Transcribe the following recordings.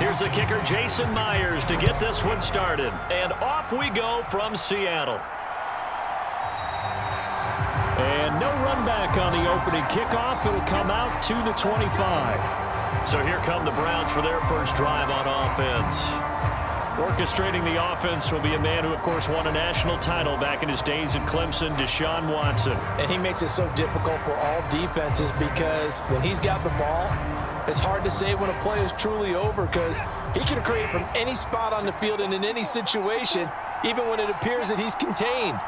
Here's the kicker, Jason Myers, to get this one started. And off we go from Seattle. And no run back on the opening kickoff. It'll come out to the 25. So here come the Browns for their first drive on offense. Orchestrating the offense will be a man who, of course, won a national title back in his days at Clemson, Deshaun Watson. And he makes it so difficult for all defenses because when he's got the ball, it's hard to say when a play is truly over because he can create from any spot on the field and in any situation, even when it appears that he's contained.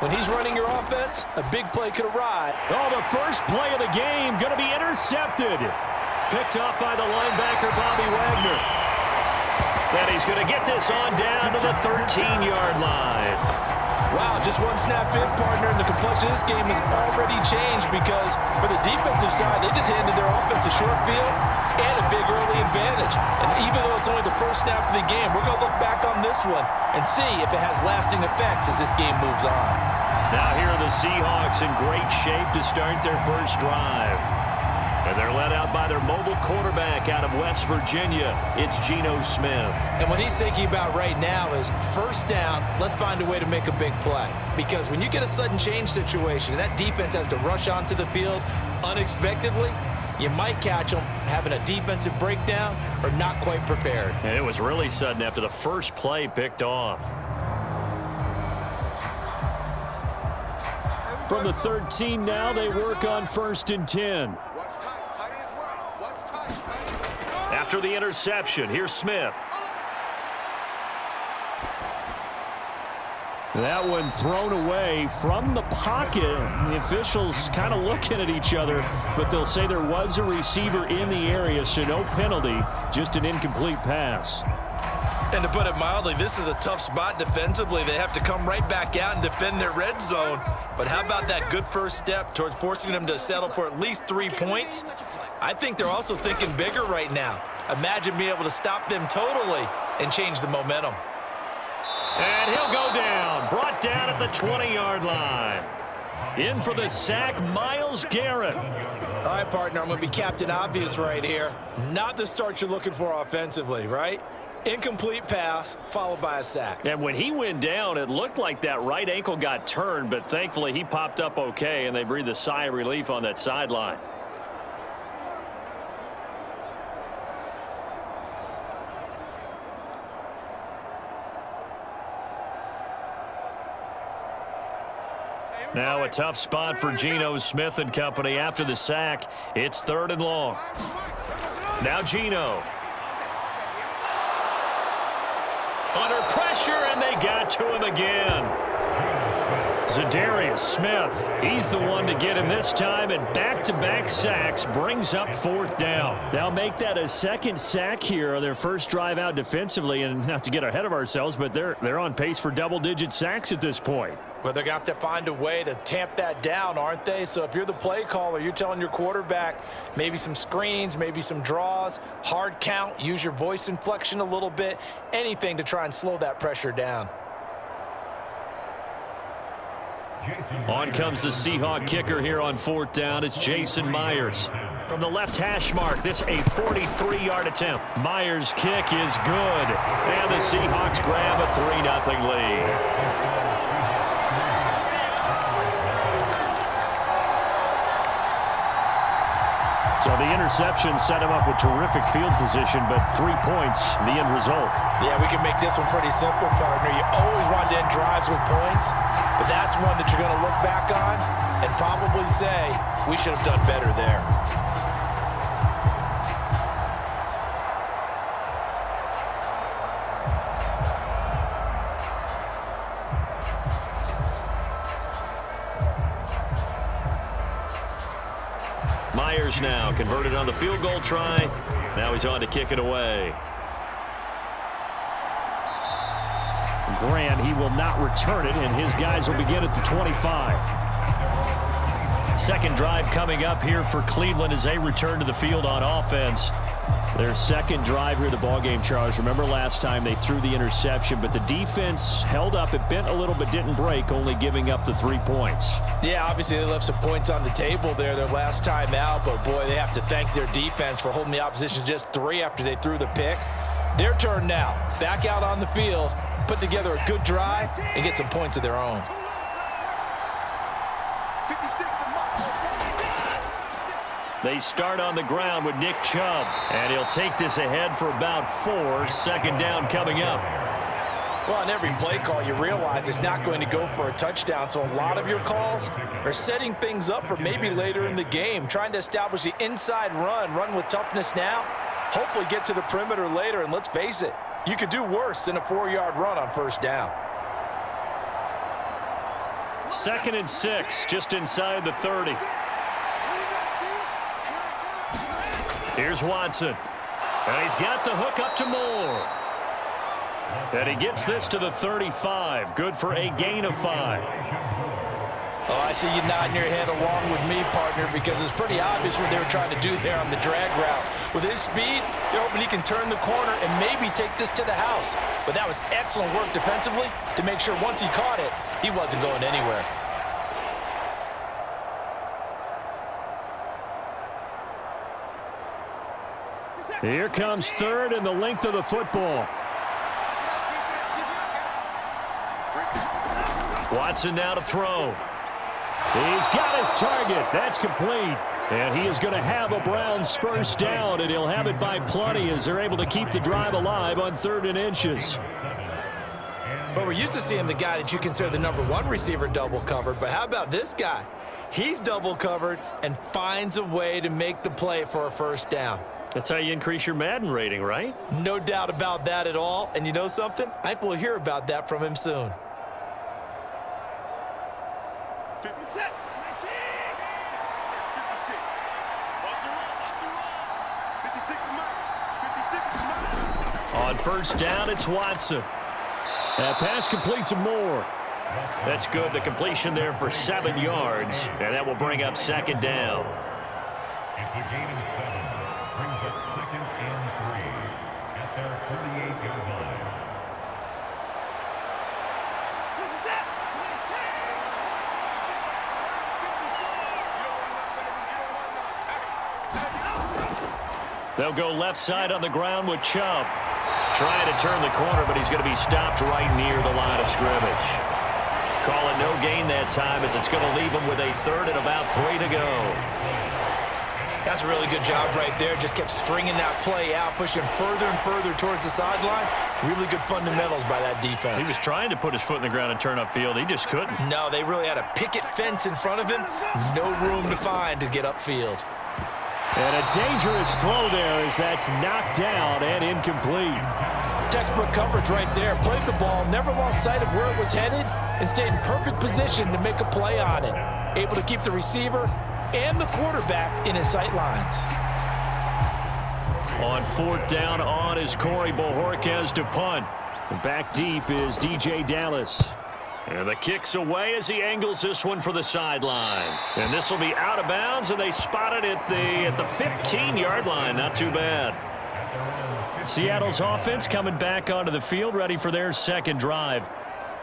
When he's running your offense, a big play could arrive. Oh, the first play of the game going to be intercepted. Picked up by the linebacker, Bobby Wagner. And he's going to get this on down to the 13-yard line. Wow, just one snap in, partner, and the complexion of this game has already changed because for the defensive side, they just handed their offense a short field and a big early advantage. And even though it's only the first snap of the game, we're going to look back on this one and see if it has lasting effects as this game moves on. Now here are the Seahawks in great shape to start their first drive. And they're led out by their mobile quarterback out of West Virginia. It's Geno Smith. And what he's thinking about right now is first down, let's find a way to make a big play. Because when you get a sudden change situation, that defense has to rush onto the field unexpectedly, you might catch them having a defensive breakdown or not quite prepared. And it was really sudden after the first play picked off. From the 13 now, they work on 1st and 10. After the interception, here's Smith. That one thrown away from the pocket. The officials kind of looking at each other, but they'll say there was a receiver in the area, so no penalty, just an incomplete pass. And to put it mildly, this is a tough spot defensively. They have to come right back out and defend their red zone. But how about that good first step towards forcing them to settle for at least 3 points? I think they're also thinking bigger right now. Imagine being able to stop them totally and change the momentum. And he'll go down, brought down at the 20-yard line. In for the sack, Myles Garrett. All right, partner, I'm going to be Captain Obvious right here. Not the start you're looking for offensively, right? Incomplete pass, followed by a sack. And when he went down, it looked like that right ankle got turned, but thankfully he popped up okay, and they breathed a sigh of relief on that sideline. Now a tough spot for Geno Smith and company after the sack. It's 3rd and long. Now Geno. Under pressure, and they got to him again. Zadarius Smith, he's the one to get him this time, and back-to-back sacks brings up 4th down. Now make that a second sack here on their first drive out defensively, and not to get ahead of ourselves, but they're on pace for double-digit sacks at this point. Well, they're going to have to find a way to tamp that down, aren't they? So if you're the play caller, you're telling your quarterback maybe some screens, maybe some draws, hard count, use your voice inflection a little bit, anything to try and slow that pressure down. On comes the Seahawk kicker here on 4th down. It's Jason Myers. From the left hash mark, this a 43-yard attempt. Myers' kick is good. And the Seahawks grab a 3-0 lead. So the interception set him up with terrific field position, but 3 points, the end result. Yeah, we can make this one pretty simple, partner. You always want to end drives with points, but that's one that you're going to look back on and probably say, we should have done better there. Myers now converted on the field goal try. Now he's on to kick it away. Grant, he will not return it, and his guys will begin at the 25. Second drive coming up here for Cleveland as they return to the field on offense. Their second drive here of the ballgame, Charles. Remember last time they threw the interception, but the defense held up. It bent a little but didn't break, only giving up the 3 points. Yeah, obviously they left some points on the table there their last time out, but boy, they have to thank their defense for holding the opposition just 3 after they threw the pick. Their turn now. Back out on the field, put together a good drive, and get some points of their own. They start on the ground with Nick Chubb, and he'll take this ahead for about 4. Second down coming up. Well, on every play call, you realize it's not going to go for a touchdown, so a lot of your calls are setting things up for maybe later in the game, trying to establish the inside run with toughness now, hopefully get to the perimeter later, and let's face it, you could do worse than a 4-yard run on first down. 2nd and 6, just inside the 30. Here's Watson, and he's got the hook up to Moore. And he gets this to the 35. Good for a gain of 5. Oh, I see you nodding your head along with me, partner, because it's pretty obvious what they were trying to do there on the drag route. With his speed, they're hoping he can turn the corner and maybe take this to the house. But that was excellent work defensively to make sure once he caught it, he wasn't going anywhere. Here comes 3rd and the length of the football. Watson now to throw. He's got his target. That's complete. And he is going to have a Browns first down, and he'll have it by plenty as they're able to keep the drive alive on 3rd and inches. But we're used to seeing the guy that you consider the #1 receiver double covered. But how about this guy? He's double covered and finds a way to make the play for a first down. That's how you increase your Madden rating, right? No doubt about that at all. And you know something? I think we'll hear about that from him soon. On first down, it's Watson. That pass complete to Moore. That's good. The completion there for 7 yards, and that will bring up 2nd down. It's a gain of 7. Brings up 2nd and 3 at their 38-yard line. They'll go left side on the ground with Chubb. Trying to turn the corner, but he's going to be stopped right near the line of scrimmage. Call it no gain that time as it's going to leave him with a 3rd and about 3 to go. That's a really good job right there. Just kept stringing that play out, pushing further and further towards the sideline. Really good fundamentals by that defense. He was trying to put his foot in the ground and turn upfield. He just couldn't. No, they really had a picket fence in front of him. No room to find to get upfield. And a dangerous throw there as that's knocked down and incomplete. Textbook coverage right there. Played the ball, never lost sight of where it was headed, and stayed in perfect position to make a play on it. Able to keep the receiver and the quarterback in his sight lines. On 4th down on is Corey Bojorquez to punt. And back deep is DJ Dallas. And the kick's away as he angles this one for the sideline. And this will be out of bounds, and they spot it at the 15-yard line. Not too bad. Seattle's offense coming back onto the field, ready for their 2nd drive.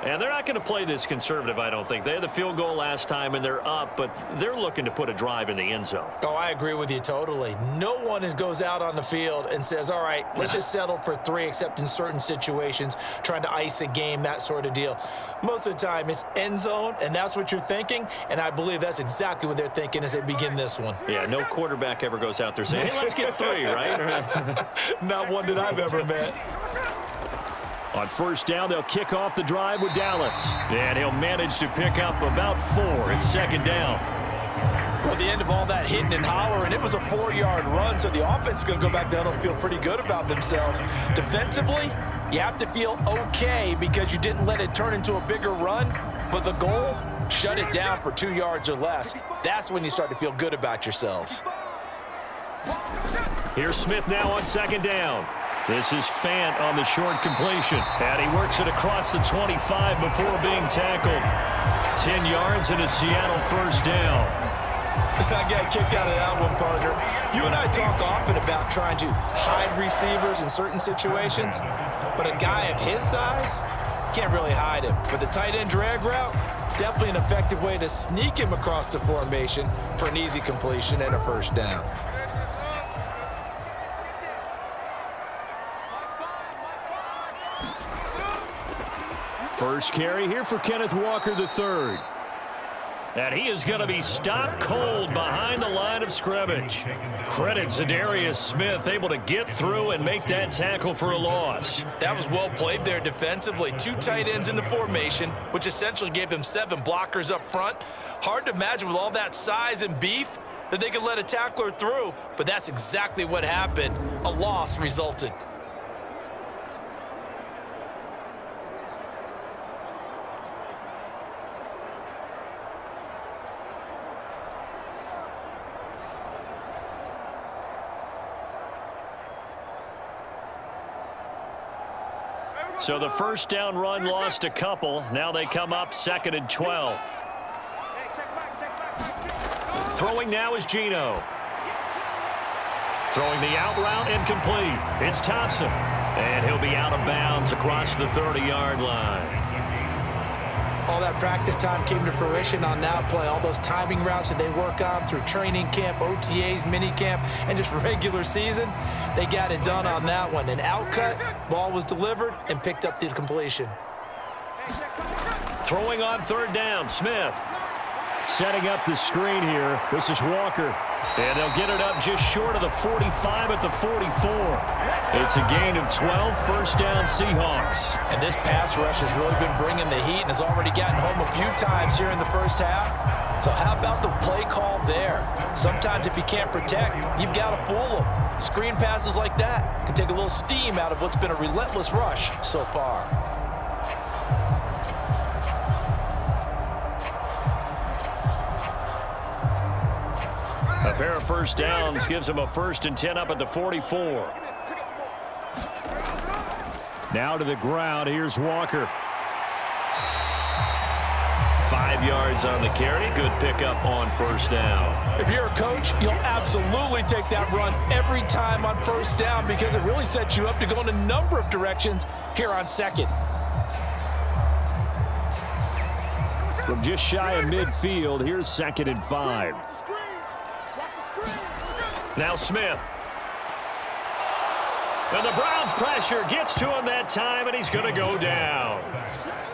And they're not going to play this conservative, I don't think. They had the field goal last time, and they're up, but they're looking to put a drive in the end zone. Oh, I agree with you totally. No one goes out on the field and says, all right, let's just settle for 3, except in certain situations, trying to ice a game, that sort of deal. Most of the time, it's end zone, and that's what you're thinking, and I believe that's exactly what they're thinking as they begin this one. Yeah, no quarterback ever goes out there saying, hey, let's get 3, right? Not one that I've ever met. On first down, they'll kick off the drive with Dallas. And he'll manage to pick up about 4. It's 2nd down. Well, the end of all that hitting and hollering, it was a 4-yard run, so the offense is going to go back down and feel pretty good about themselves. Defensively, you have to feel okay because you didn't let it turn into a bigger run, but the goal, shut it down for 2 yards or less. That's when you start to feel good about yourselves. Here's Smith now on 2nd down. This is Fant on the short completion. And he works it across the 25 before being tackled. 10 yards and a Seattle first down. I got kicked out of that one, partner. You and I talk often about trying to hide receivers in certain situations, but a guy of his size can't really hide him. But the tight end drag route, definitely an effective way to sneak him across the formation for an easy completion and a first down. First carry here for Kenneth Walker III. And he is going to be stopped cold behind the line of scrimmage. Credit Zadarius Smith, able to get through and make that tackle for a loss. That was well played there defensively. 2 tight ends in the formation, which essentially gave them 7 blockers up front. Hard to imagine with all that size and beef that they could let a tackler through, but that's exactly what happened. A loss resulted. So the first down run lost a couple. Now they come up 2nd and 12. Throwing now is Geno. Throwing the out route incomplete. It's Thompson. And he'll be out of bounds across the 30-yard line. All that practice time came to fruition on that play. All those timing routes that they work on through training camp, OTAs, minicamp, and just regular season, they got it done on that one. An outcut, ball was delivered, and picked up the completion. Throwing on 3rd down, Smith. Setting up the screen here. This is Walker. And they'll get it up just short of the 45 at the 44. It's a gain of 12, first down Seahawks. And this pass rush has really been bringing the heat and has already gotten home a few times here in the first half. So how about the play call there? Sometimes if you can't protect, you've got to fool them. Screen passes like that can take a little steam out of what's been a relentless rush so far. A pair of first downs gives them a 1st and 10 up at the 44. Now to the ground. Here's Walker. 5 yards on the carry. Good pickup on first down. If you're a coach, you'll absolutely take that run every time on first down because it really sets you up to go in a number of directions here on 2nd. From just shy of midfield, here's 2nd and 5. Now Smith. And the Browns pressure gets to him that time, and he's going to go down.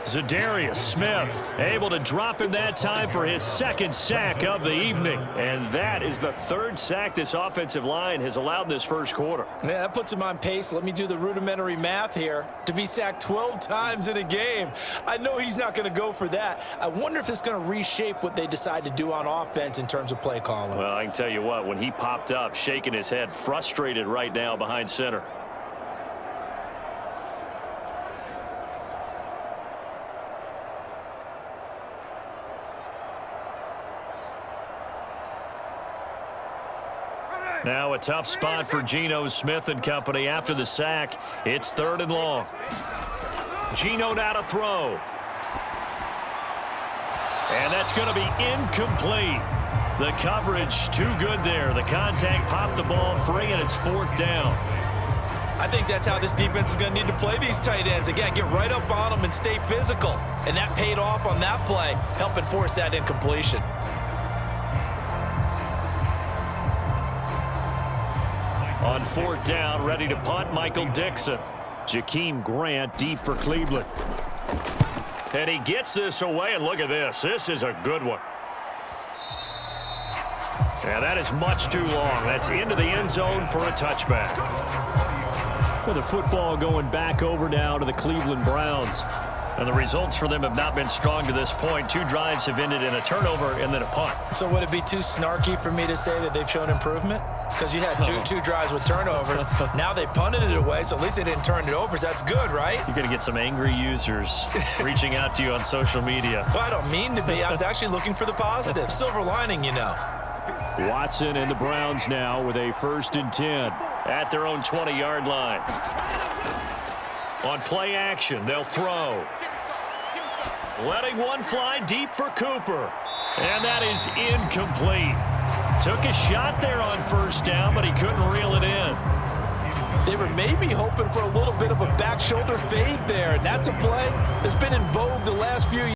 Zadarius Smith able to drop him that time for his 2nd sack of the evening. And that is the 3rd sack this offensive line has allowed in this first quarter. Yeah, that puts him on pace. Let me do the rudimentary math here. To be sacked 12 times in a game. I know he's not going to go for that. I wonder if it's going to reshape what they decide to do on offense in terms of play calling. Well, I can tell you what, when he popped up, shaking his head, frustrated right now behind center. Now a tough spot for Geno Smith and company after the sack. It's 3rd and long. Geno now to throw. And that's going to be incomplete. The coverage too good there. The contact popped the ball free, and it's 4th down. I think that's how this defense is going to need to play these tight ends. Again, get right up on them and stay physical. And that paid off on that play, helping force that incompletion. On 4th down, ready to punt, Michael Dixon. Jakeem Grant deep for Cleveland. And he gets this away, and look at this. This is a good one. And that is much too long. That's into the end zone for a touchback. Well, the football going back over now to the Cleveland Browns. And the results for them have not been strong to this point. 2 drives have ended in a turnover and then a punt. So would it be too snarky for me to say that they've shown improvement? Because you had two drives with turnovers. Now they punted it away, so at least they didn't turn it over. So that's good, right? You're going to get some angry users reaching out to you on social media. Well, I don't mean to be. I was actually looking for the positive. Silver lining, you know. Watson and the Browns now with a 1st and 10 at their own 20-yard line. On play action, they'll throw. Letting one fly deep for Cooper. And that is incomplete. Took a shot there on first down, but he couldn't reel it in. They were maybe hoping for a little bit of a back shoulder fade there. And that's a play that's been in vogue the last few years.